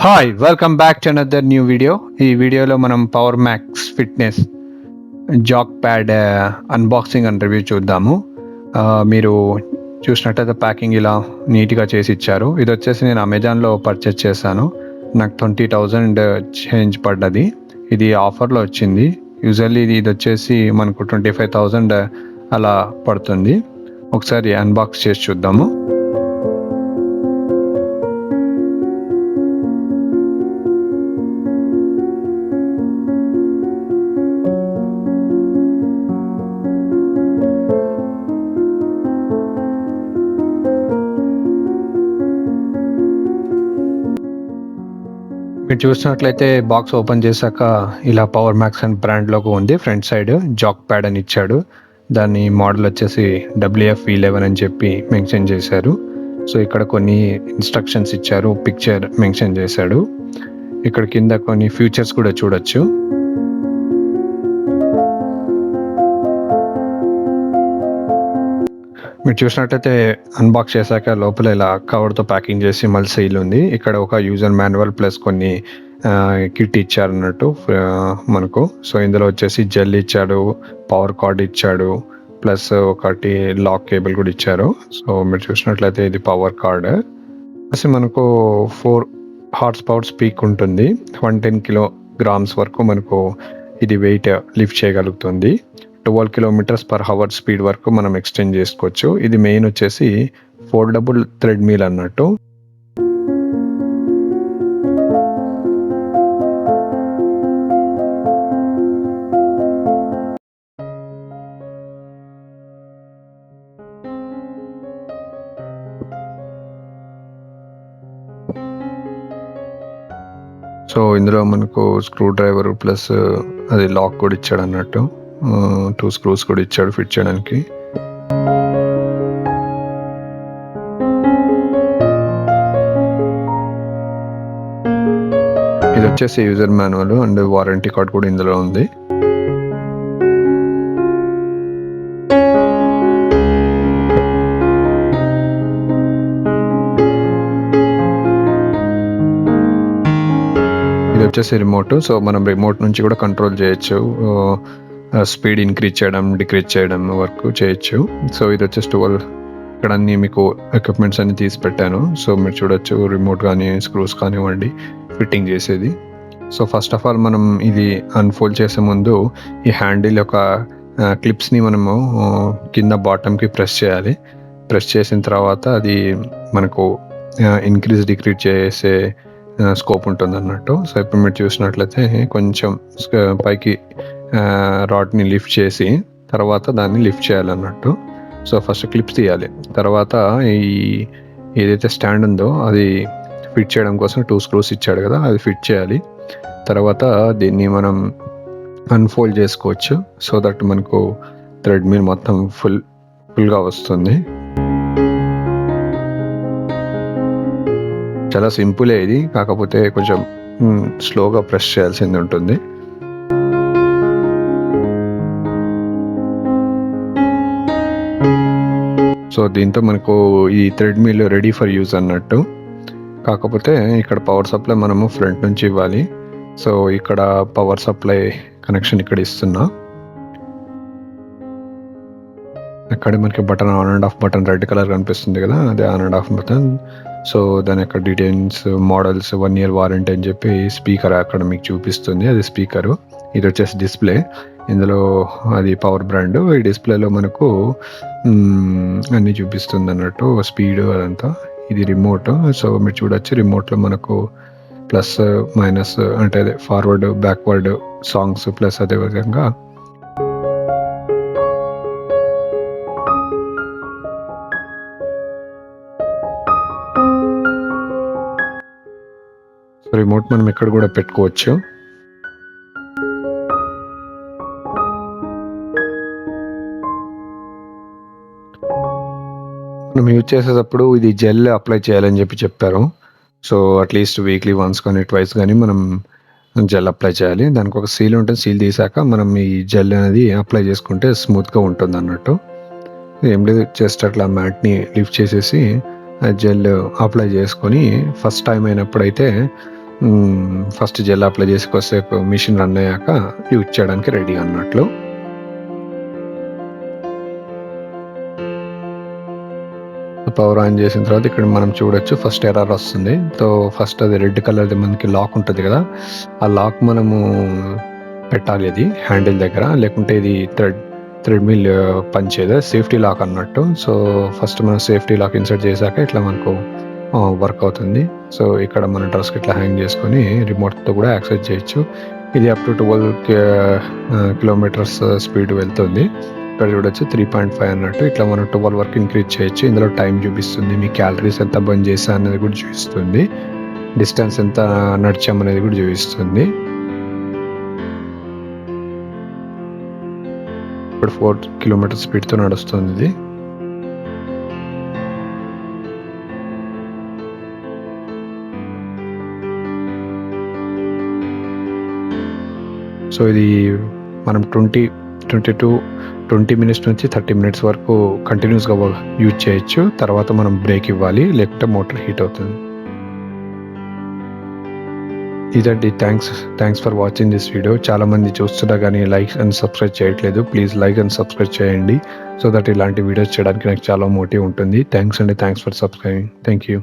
Hi welcome back to another new video. ఈ వీడియోలో మనం power max fitness Jack pad unboxing and review చూద్దాము. మీరు చూసినట్టయితే ప్యాకింగ్ ఇలా నీట్గా చేసి ఇచ్చారు. ఇది వచ్చేసి నేను అమెజాన్లో పర్చేస్ చేశాను. నాకు 20,000 చేంజ్ పడ్డది. ఇది ఆఫర్లో వచ్చింది. యూజువల్లీ ఇది వచ్చేసి మనకు 25,000 అలా పడుతుంది. ఒకసారి అన్బాక్స్ చేసి చూద్దాము. మీరు చూసినట్లయితే బాక్స్ ఓపెన్ చేశాక ఇలా power max and brand logo ఉంది. ఫ్రంట్ సైడ్ జాక్ ప్యాడ్ అని ఇచ్చాడు. దాని మోడల్ వచ్చేసి WF-V11 అని చెప్పి మెన్షన్ చేశారు. సో ఇక్కడ కొన్ని ఇన్స్ట్రక్షన్స్ ఇచ్చారు, పిక్చర్ మెన్షన్ చేశాడు. ఇక్కడ కింద కొన్ని ఫీచర్స్ కూడా చూడొచ్చు. మీరు చూసినట్టయితే అన్బాక్స్ చేశాక లోపల ఇలా కవర్తో ప్యాకింగ్ చేసి మళ్ళీ సీల్ ఉంది. ఇక్కడ ఒక యూజర్ మాన్యువల్ ప్లస్ కొన్ని కిట్ ఇచ్చారు అన్నట్టు మనకు. సో ఇందులో వచ్చేసి జెల్ ఇచ్చాడు, పవర్ కార్డ్ ఇచ్చాడు, ప్లస్ ఒకటి లాక్ కేబుల్ కూడా ఇచ్చారు. సో మీరు చూసినట్లయితే ఇది పవర్ కార్డ్. అసలు మనకు 4 హార్స్ పవర్ స్పీక్ ఉంటుంది. 110 కిలోగ్రామ్స్ వరకు మనకు ఇది వెయిట్ లిఫ్ట్ చేయగలుగుతుంది. 12 km/h స్పీడ్ వరకు మనం ఎక్స్టెండ్ చేసుకోవచ్చు. ఇది మెయిన్ వచ్చేసి ఫోల్డబుల్ థ్రెడ్ మీల్ అన్నట్టు. సో ఇందులో మనకు స్క్రూ డ్రైవర్ ప్లస్ అది లాక్ కూడా ఇచ్చాడు అన్నట్టు. 2 స్క్రూస్ కూడా ఇచ్చాడు ఫిట్ చేయడానికి. ఇది వచ్చేసి user manual and warranty card కూడా ఇందులో ఉంది. ఇది వచ్చేసి రిమోట్. సో మనం రిమోట్ నుంచి కూడా కంట్రోల్ చేయొచ్చు. స్పీడ్ ఇంక్రీజ్ చేయడం, డిక్రీజ్ చేయడం వరకు చేయొచ్చు. సో ఇది వచ్చేసి 12. ఇక్కడ అన్ని మీకు ఎక్విప్మెంట్స్ అన్ని తీసి పెట్టాను. సో మీరు చూడొచ్చు రిమోట్ కానీ స్క్రూస్ కానివ్వండి ఫిట్టింగ్ చేసేది. సో ఫస్ట్ ఆఫ్ ఆల్ మనం ఇది అన్ఫోల్డ్ చేసే ముందు ఈ హ్యాండిల్ యొక్క క్లిప్స్ని మనము కింద బాటమ్కి ప్రెస్ చేయాలి. ప్రెస్ చేసిన తర్వాత అది మనకు ఇంక్రీజ్ డిక్రీజ్ చేసే స్కోప్ ఉంటుంది అన్నట్టు. సో ఇప్పుడు మీరు చూసినట్లయితే కొంచెం పైకి రాడ్ని లిఫ్ట్ చేసి తర్వాత దాన్ని లిఫ్ట్ చేయాలన్నట్టు. సో ఫస్ట్ క్లిప్స్ తీయాలి. తర్వాత ఏదైతే స్టాండ్ ఉందో అది ఫిట్ చేయడం కోసం 2 స్క్రూస్ ఇచ్చాడు కదా, అది ఫిట్ చేయాలి. తర్వాత దీన్ని మనం అన్ఫోల్డ్ చేసుకోవచ్చు. సో దట్ మనకు థ్రెడ్ మీల్ మొత్తం ఫుల్గా వస్తుంది. చాలా సింపులే ఇది, కాకపోతే కొంచెం స్లోగా ప్రెస్ చేయాల్సింది ఉంటుంది. సో దీంతో మనకు ఈ thread meal ready for use అన్నట్టు. కాకపోతే ఇక్కడ పవర్ సప్లై మనము ఫ్రంట్ నుంచి ఇవ్వాలి. సో ఇక్కడ పవర్ సప్లై కనెక్షన్ ఇక్కడ ఇస్తున్నా. అక్కడ మనకి button on and of button red colour కనిపిస్తుంది కదా, అదే on and of button. So దాని యొక్క డీటెయిల్స్, మోడల్స్, 1 year వారంటీ అని చెప్పి స్పీకర్ అక్కడ మీకు చూపిస్తుంది. అది స్పీకరు. ఇది వచ్చేసి డిస్ప్లే. ఇందులో అది పవర్ బ్రాండ్. ఈ డిస్ప్లేలో మనకు అన్నీ చూపిస్తుంది అన్నట్టు, స్పీడ్ అదంతా. ఇది రిమోట్. సో మీరు చూడొచ్చు రిమోట్లో మనకు ప్లస్ మైనస్ అంటే అదే ఫార్వర్డ్ బ్యాక్వర్డ్ సాంగ్స్ ప్లస్ అదే విధంగా రిమోట్ మనం ఇక్కడ కూడా పెట్టుకోవచ్చు. మనం యూజ్ చేసేటప్పుడు ఇది జెల్ అప్లై చేయాలని చెప్పారు. సో అట్లీస్ట్ వీక్లీ వన్స్ కానీ ట్వైస్ కానీ మనం జెల్ అప్లై చేయాలి. దానికి ఒక సీల్ ఉంటుంది. సీల్ తీసాక మనం ఈ జెల్ అనేది అప్లై చేసుకుంటే స్మూత్గా ఉంటుంది అన్నట్టు. ఏం లేదు, జస్ట్ అట్లా మ్యాట్ని లిఫ్ట్ చేసేసి జెల్ అప్లై చేసుకొని ఫస్ట్ టైం అయినప్పుడైతే ఫస్ట్ జెల్ అప్లై చేసి కొద్దిసేపు మిషన్ రన్ అయ్యాక యూజ్ చేయడానికి రెడీ అన్నట్లు. పవర్ ఆన్ చేసిన తర్వాత ఇక్కడ మనం చూడొచ్చు ఫస్ట్ ఎర్రర్ వస్తుంది. సో ఫస్ట్ అది రెడ్ కలర్ది మనకి లాక్ ఉంటుంది కదా, ఆ లాక్ మనము పెట్టాలి అది హ్యాండిల్ దగ్గర, లేకుంటే ఇది థ్రెడ్ మిల్ పనిచేయదు, సేఫ్టీ లాక్ అన్నట్టు. సో ఫస్ట్ మనం సేఫ్టీ లాక్ ఇన్సర్ట్ చేశాక ఇట్లా మనకు వర్క్ అవుతుంది. సో ఇక్కడ మన డ్రెస్కి ఇట్లా హ్యాంగ్ చేసుకొని రిమోట్తో కూడా యాక్సెస్ చేయొచ్చు. ఇది అప్ టు 12 కిలోమీటర్స్ స్పీడ్ వెళ్తుంది. ఇక్కడ చూడొచ్చు 3.5 అన్నట్టు. ఇట్లా మనం 12 వరకు ఇంక్రీజ్ చేయొచ్చు. ఇందులో టైం చూపిస్తుంది, మీ క్యాలరీస్ ఎంత బర్న్ చేసా అనేది కూడా చూపిస్తుంది, డిస్టెన్స్ ఎంత నడిచాం అనేది కూడా చూపిస్తుంది. ఇప్పుడు 4 కిలోమీటర్ స్పీడ్తో నడుస్తుంది ఇది. సో ఇది మనం 20 మినిట్స్ నుంచి 30 మినిట్స్ వరకు కంటిన్యూస్గా యూజ్ చేయొచ్చు. తర్వాత మనం బ్రేక్ ఇవ్వాలి, లేకుంటే మోటార్ హీట్ అవుతుంది. ఇదండి. Thanks for watching this video. చాలామంది చూస్తున్నా కానీ లైక్ అండ్ సబ్స్క్రైబ్ చేయట్లేదు. ప్లీజ్ లైక్ అండ్ సబ్స్క్రైబ్ చేయండి, సో దట్ ఇలాంటి వీడియోస్ చేయడానికి నాకు చాలా మోటివ్ ఉంటుంది. Thanks for subscribing. Thank you.